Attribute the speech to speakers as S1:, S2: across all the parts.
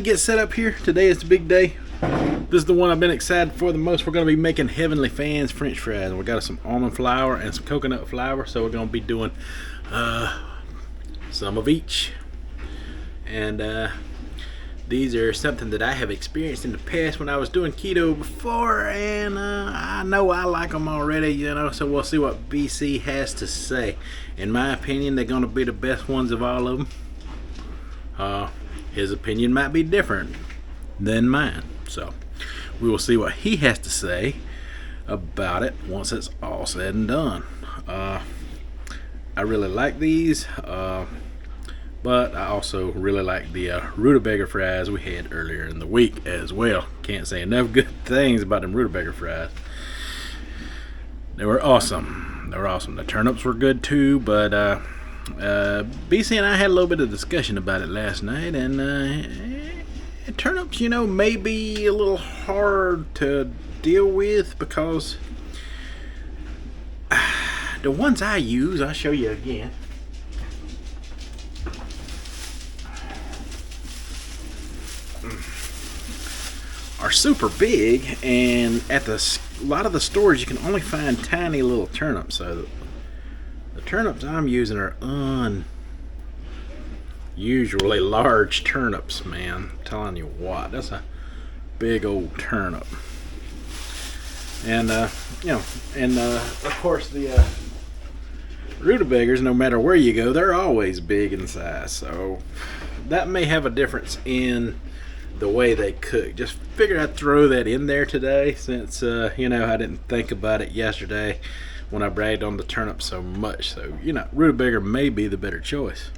S1: get set up here. Today is the big day. This is the one I've been excited for the most. We're going to be making Heavenly Fans French fries. We got some almond flour and some coconut flour, so we're going to be doing some of each. And these are something that I have experienced in the past when I was doing keto before, and I know I like them already, so we'll see what BC has to say. In my opinion, they're going to be the best ones of all of them. His opinion might be different than mine, so we will see what he has to say about it once it's all said and done. I really like these, but I also really like the rutabaga fries we had earlier in the week as well. Can't say enough good things about them rutabaga fries. They were awesome. The turnips were good too, but BC and I had a little bit of discussion about it last night, and turnips, may be a little hard to deal with because the ones I use, I'll show you again. Are super big, and at a lot of the stores you can only find tiny little turnips. So the turnips I'm using are unusually large turnips, man. I'm telling you what, that's a big old turnip. And of course the rutabagas, no matter where you go, they're always big in size. So that may have a difference in the way they cook. Just figured I'd throw that in there today since I didn't think about it yesterday when I bragged on the turnip so much. So rutabaga may be the better choice,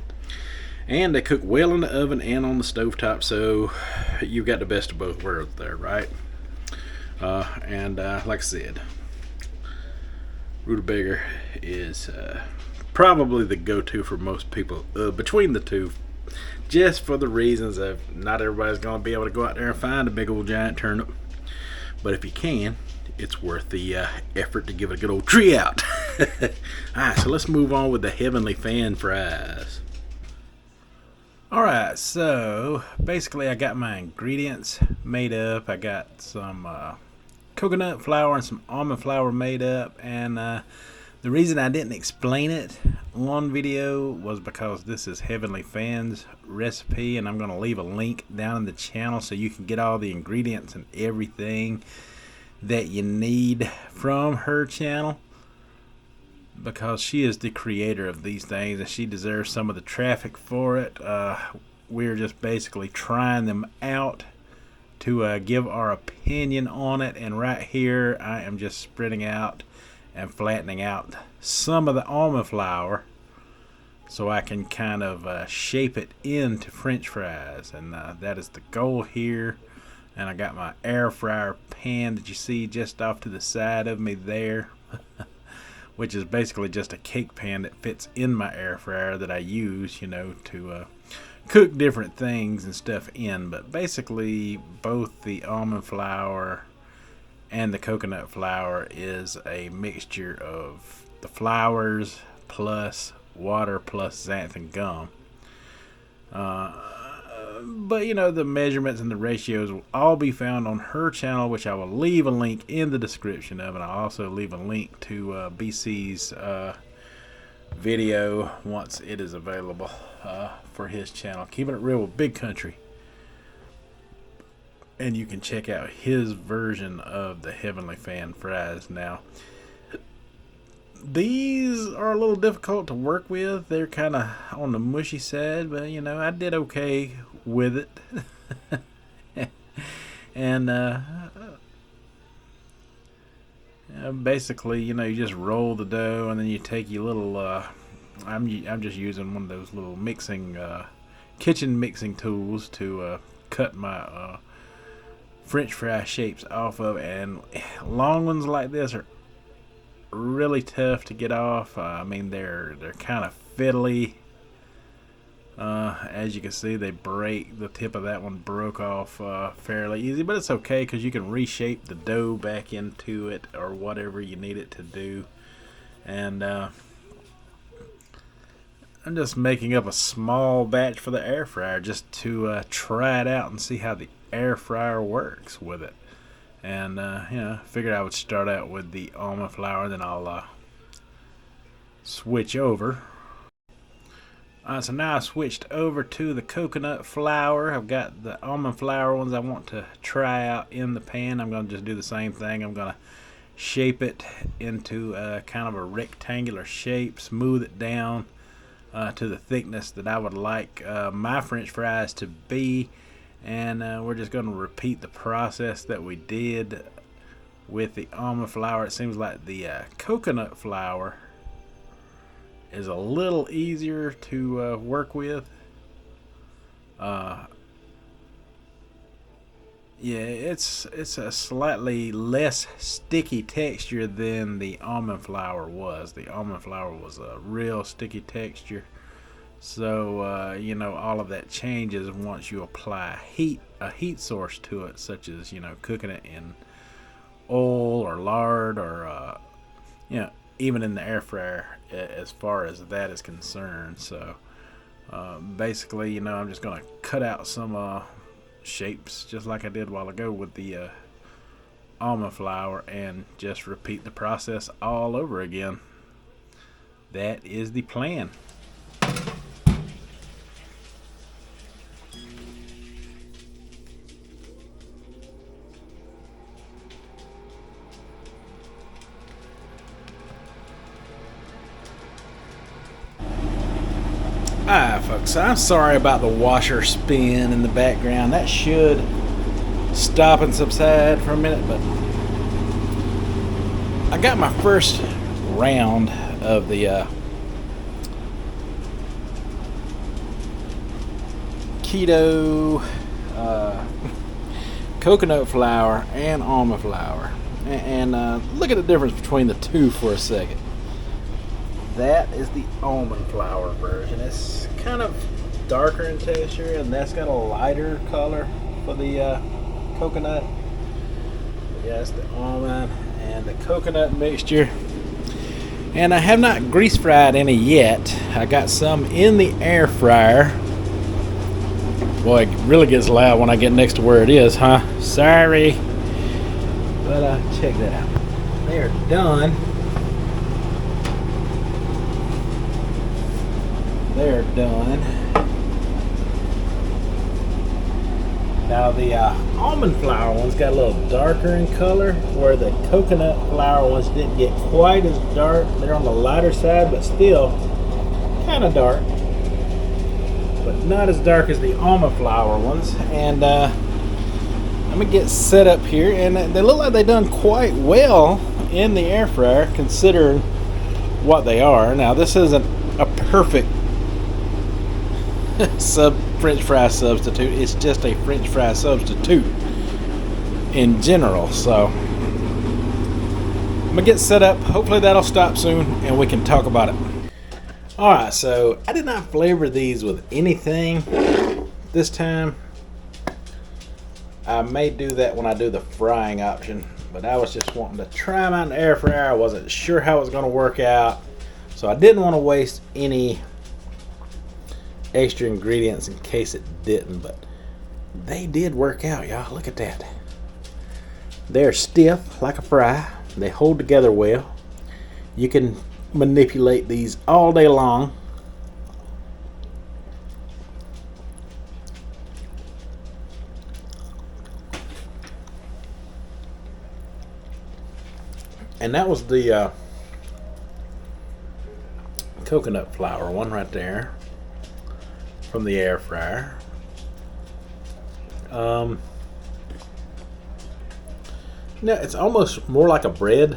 S1: and they cook well in the oven and on the stovetop, so you've got the best of both worlds there, right? And like I said, rutabaga is probably the go-to for most people between the two, just for the reasons of not everybody's going to be able to go out there and find a big old giant turnip. But if you can, it's worth the effort to give it a good old tree out. Alright, so let's move on with the Heavenly Fan fries. Alright, so basically I got my ingredients made up. I got some coconut flour and some almond flour made up, and the reason I didn't explain it on video was because this is Heavenly Fan's recipe, and I'm going to leave a link down in the channel so you can get all the ingredients and everything that you need from her channel, because she is the creator of these things and she deserves some of the traffic for it. We're just basically trying them out to give our opinion on it, and right here I am just spreading out and flattening out some of the almond flour so I can kind of shape it into French fries, and that is the goal here. And I got my air fryer pan that you see just off to the side of me there, which is basically just a cake pan that fits in my air fryer that I use, to cook different things and stuff in. But basically both the almond flour and the coconut flour is a mixture of the flours plus water plus xanthan gum. But the measurements and the ratios will all be found on her channel, which I will leave a link in the description of, and I'll also leave a link to BC's video once it is available for his channel, Keeping It Real with Big Country. And you can check out his version of the Heavenly Fan fries. Now, these are a little difficult to work with. They're kind of on the mushy side, but I did okay with it. And basically, you just roll the dough, and then you take your little I'm just using one of those little mixing kitchen mixing tools to cut my French fry shapes off of, and long ones like this are really tough to get off. They're kind of fiddly. As you can see, they break. The tip of that one broke off fairly easy, but it's okay because you can reshape the dough back into it or whatever you need it to do. And I'm just making up a small batch for the air fryer just to try it out and see how the air fryer works with it. And figured I would start out with the almond flour, then I'll switch over. So now I switched over to the coconut flour. I've got the almond flour ones I want to try out in the pan. I'm going to just do the same thing. I'm going to shape it into kind of a rectangular shape, smooth it down to the thickness that I would like my French fries to be, and we're just going to repeat the process that we did with the almond flour. It seems like the coconut flour is a little easier to work with. Yeah, it's a slightly less sticky texture than the almond flour was. The almond flour was a real sticky texture. So all of that changes once you apply a heat source to it, such as cooking it in oil or lard, or even in the air fryer, as far as that is concerned. So basically, I'm just gonna cut out some shapes just like I did a while ago with the almond flour, and just repeat the process all over again. That is the plan. Folks, I'm sorry about the washer spin in the background. That should stop and subside for a minute, but I got my first round of the keto coconut flour and almond flour, and look at the difference between the two for a second. That is the almond flour version. It's kind of darker in texture, and that's got a lighter color for the coconut. Yeah, it's the almond and the coconut mixture. And I have not grease fried any yet. I got some in the air fryer. Boy, it really gets loud when I get next to where it is, huh? Sorry. But check that out. They are done. They're done. Now the almond flour ones got a little darker in color, where the coconut flour ones didn't get quite as dark. They're on the lighter side, but still kind of dark, but not as dark as the almond flour ones. And I'm gonna get set up here, and they look like they've done quite well in the air fryer, considering what they are. Now this isn't a perfect French fry substitute. It's just a French fry substitute in general. So I'm gonna get set up. Hopefully that'll stop soon and we can talk about it. Alright, so I did not flavor these with anything this time. I may do that when I do the frying option, but I was just wanting to try them out in the air fryer. I wasn't sure how it was going to work out, so I didn't want to waste any extra ingredients in case it didn't, but they did work out, y'all. Look at that. They're stiff like a fry. They hold together well. You can manipulate these all day long. And that was the coconut flour one right there from the air fryer. Now it's almost more like a bread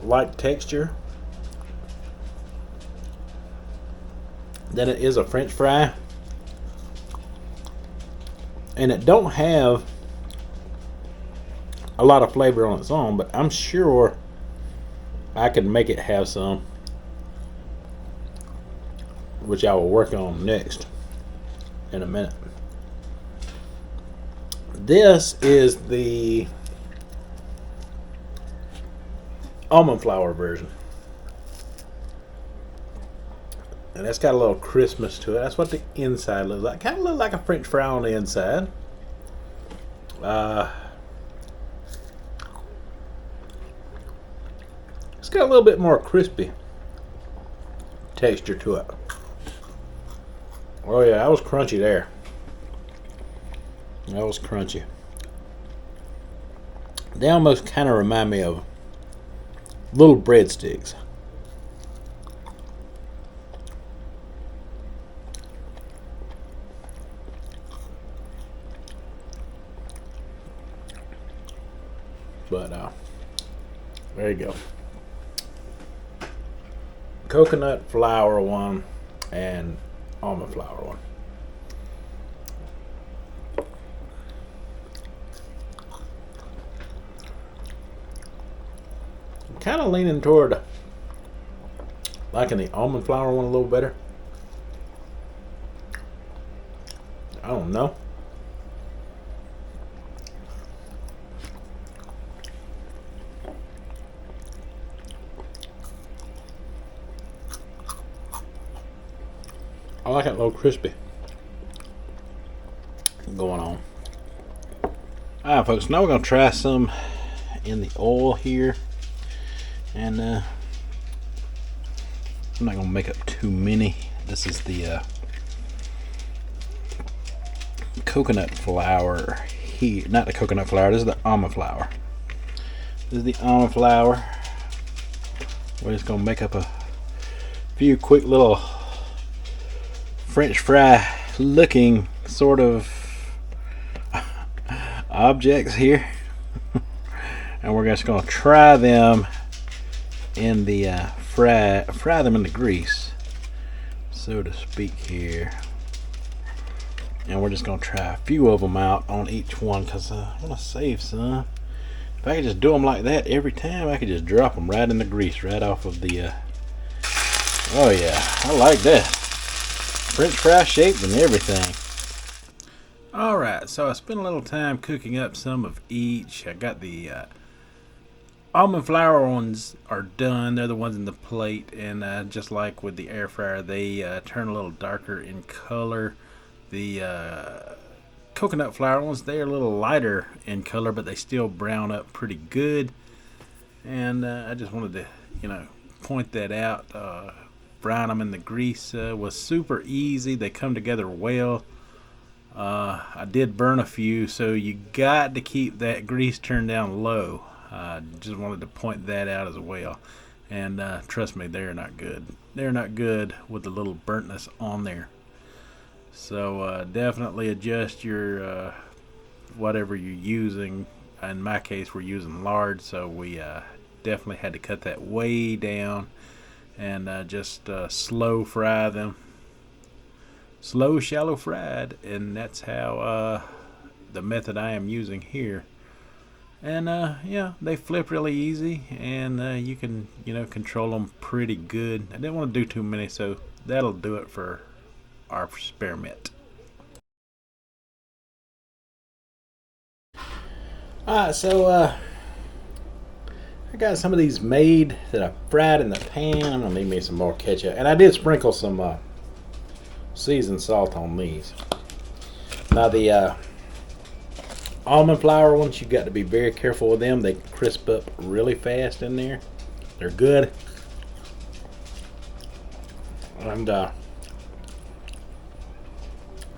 S1: like texture than it is a French fry, and it don't have a lot of flavor on its own, but I'm sure I could make it have some, which I will work on next in a minute. This is the almond flour version. And that's got a little crispness to it. That's what the inside looks like. Kind of look like a French fry on the inside. It's got a little bit more crispy texture to it. Oh yeah, that was crunchy there. That was crunchy. They almost kind of remind me of little breadsticks. But there you go. Coconut flour one and almond flour one. I'm kind of leaning toward liking the almond flour one a little better. I don't know. I like it a little crispy going on. Alright folks, now we're going to try some in the oil here. And I'm not going to make up too many. This is the coconut flour here. Not the coconut flour, this is the almond flour. This is the almond flour. We're just going to make up a few quick little French fry looking sort of objects here. And we're just going to try them in the fry them in the grease, so to speak here. And we're just going to try a few of them out on each one because I want to save some. If I could just do them like that every time, I could just drop them right in the grease right off of the oh yeah, I like that. French fry shaped and everything. Alright, so I spent a little time cooking up some of each. I got the almond flour ones are done. They're the ones in the plate, and just like with the air fryer, they turn a little darker in color. The coconut flour ones, they're a little lighter in color, but they still brown up pretty good. And I just wanted to, point that out. Brown them in the grease was super easy. They come together well. I did burn a few, so you got to keep that grease turned down low. Just wanted to point that out as well. And trust me, they're not good. They're not good with the little burntness on there. So definitely adjust your whatever you're using. In my case, we're using lard, so we definitely had to cut that way down and just slow fry them. Slow, shallow fried, and that's how the method I am using here. And yeah, they flip really easy, and you can control them pretty good. I didn't want to do too many, so that'll do it for our experiment. Alright, so I got some of these made that I fried in the pan. I'm gonna need me some more ketchup, and I did sprinkle some seasoned salt on these. Now the almond flour ones, you got to be very careful with them. They crisp up really fast in there. They're good, and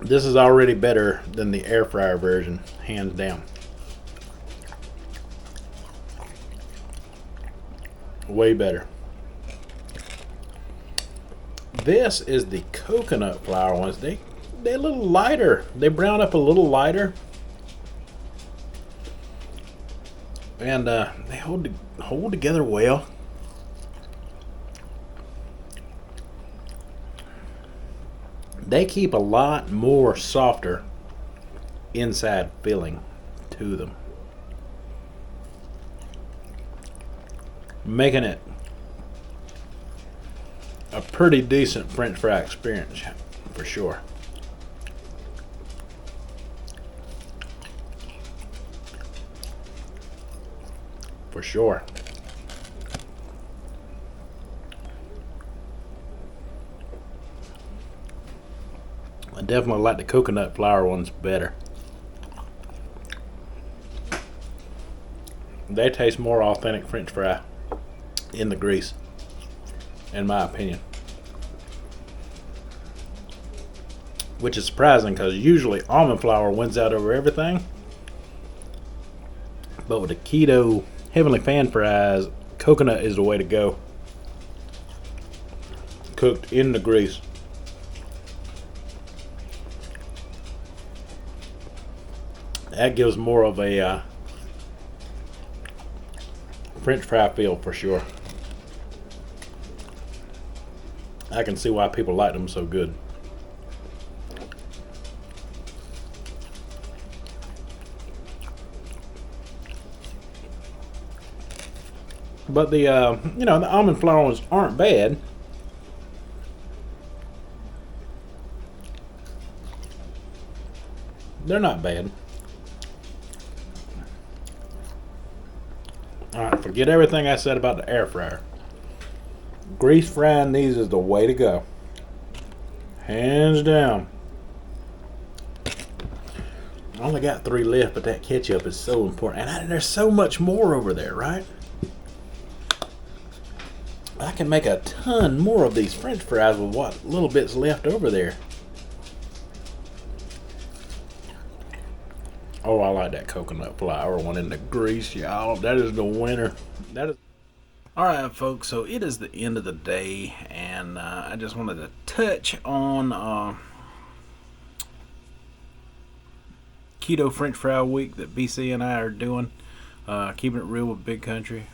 S1: this is already better than the air fryer version, hands down. Way better. This is the coconut flour ones. They're a little lighter. They brown up a little lighter, and they hold together well. They keep a lot more softer inside filling to them, making it a pretty decent French fry experience for sure. For sure. definitely like the coconut flour ones better. They taste more authentic French fry in the grease, in my opinion. Which is surprising because usually almond flour wins out over everything. But with the keto heavenly fan fries, coconut is the way to go. Cooked in the grease. That gives more of a French fry feel for sure. I can see why people like them so good. But the the almond flour ones aren't bad. They're not bad. Alright, forget everything I said about the air fryer. Grease frying these is the way to go. Hands down. I only got 3 left, but that ketchup is so important. And there's so much more over there, right? I can make a ton more of these French fries with what little bit's left over there. Oh, I like that coconut flour one in the grease, y'all. That is the winner. That is. All right, folks. So it is the end of the day, and I just wanted to touch on keto French fry week that BC and I are doing. Keeping it real with Big Country.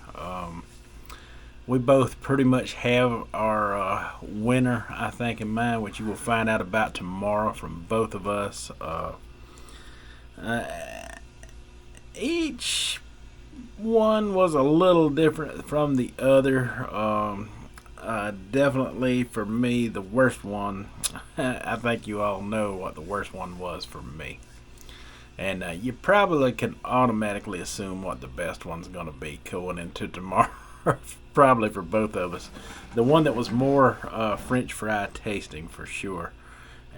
S1: We both pretty much have our winner, I think, in mind, which you will find out about tomorrow from both of us. Each one was a little different from the other. Definitely for me, the worst one. I think you all know what the worst one was for me. And you probably can automatically assume what the best one's going to be going into tomorrow. Probably for both of us. The one that was more French fry tasting for sure.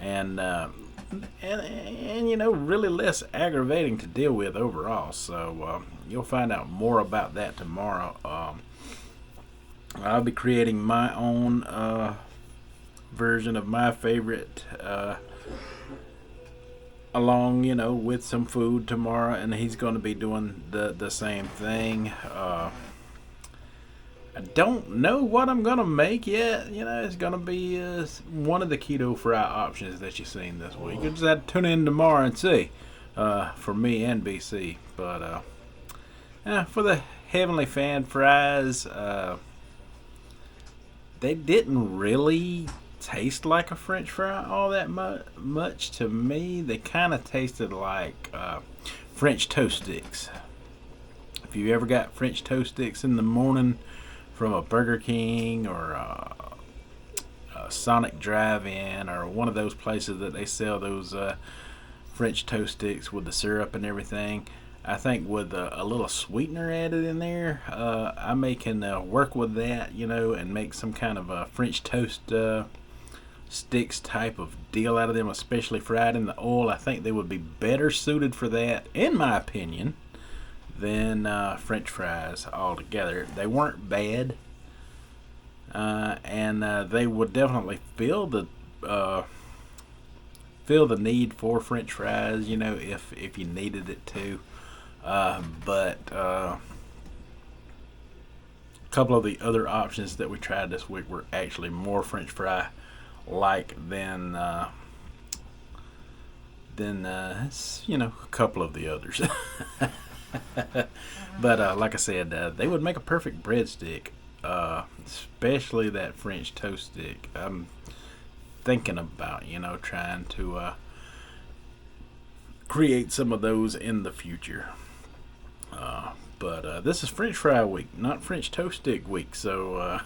S1: And really less aggravating to deal with overall. So you'll find out more about that tomorrow. I'll be creating my own version of my favorite along with some food tomorrow, and he's going to be doing the same thing. I don't know what I'm going to make yet. It's going to be one of the keto fry options that you've seen this week. You just have to tune in tomorrow and see for me and BC. But for the Heavenly Fan fries, they didn't really taste like a French fry all that much to me. They kind of tasted like French toast sticks. If you ever got French toast sticks in the morning from a Burger King or a Sonic Drive-In or one of those places that they sell those French toast sticks with the syrup and everything, I think with a little sweetener added in there, I can work with that, and make some kind of a French toast sticks type of deal out of them, especially fried in the oil. I think they would be better suited for that, in my opinion, than French fries altogether. They weren't bad, and they would definitely fill the need for French fries, if you needed it to. But a couple of the other options that we tried this week were actually more French fry like than a couple of the others. But like I said, they would make a perfect breadstick, especially that French toast stick. I'm thinking about trying to create some of those in the future. But this is French fry week, not French toast stick week, so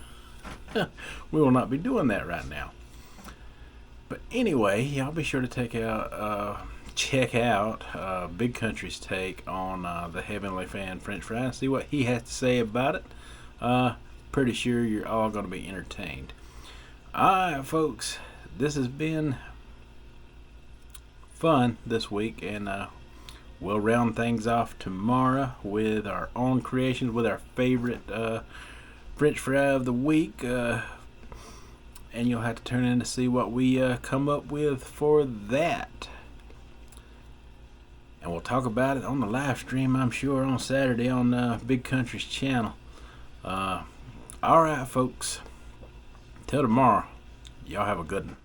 S1: we will not be doing that right now. But anyway, y'all be sure to check out Big Country's take on the Heavenly Fan French fry and see what he has to say about it. Pretty sure you're all going to be entertained. Alright, folks, this has been fun this week, and we'll round things off tomorrow with our own creations, with our favorite French fry of the week. And you'll have to turn in to see what we come up with for that. And we'll talk about it on the live stream, I'm sure, on Saturday on Big Country's channel. Alright, folks. Till tomorrow. Y'all have a good one.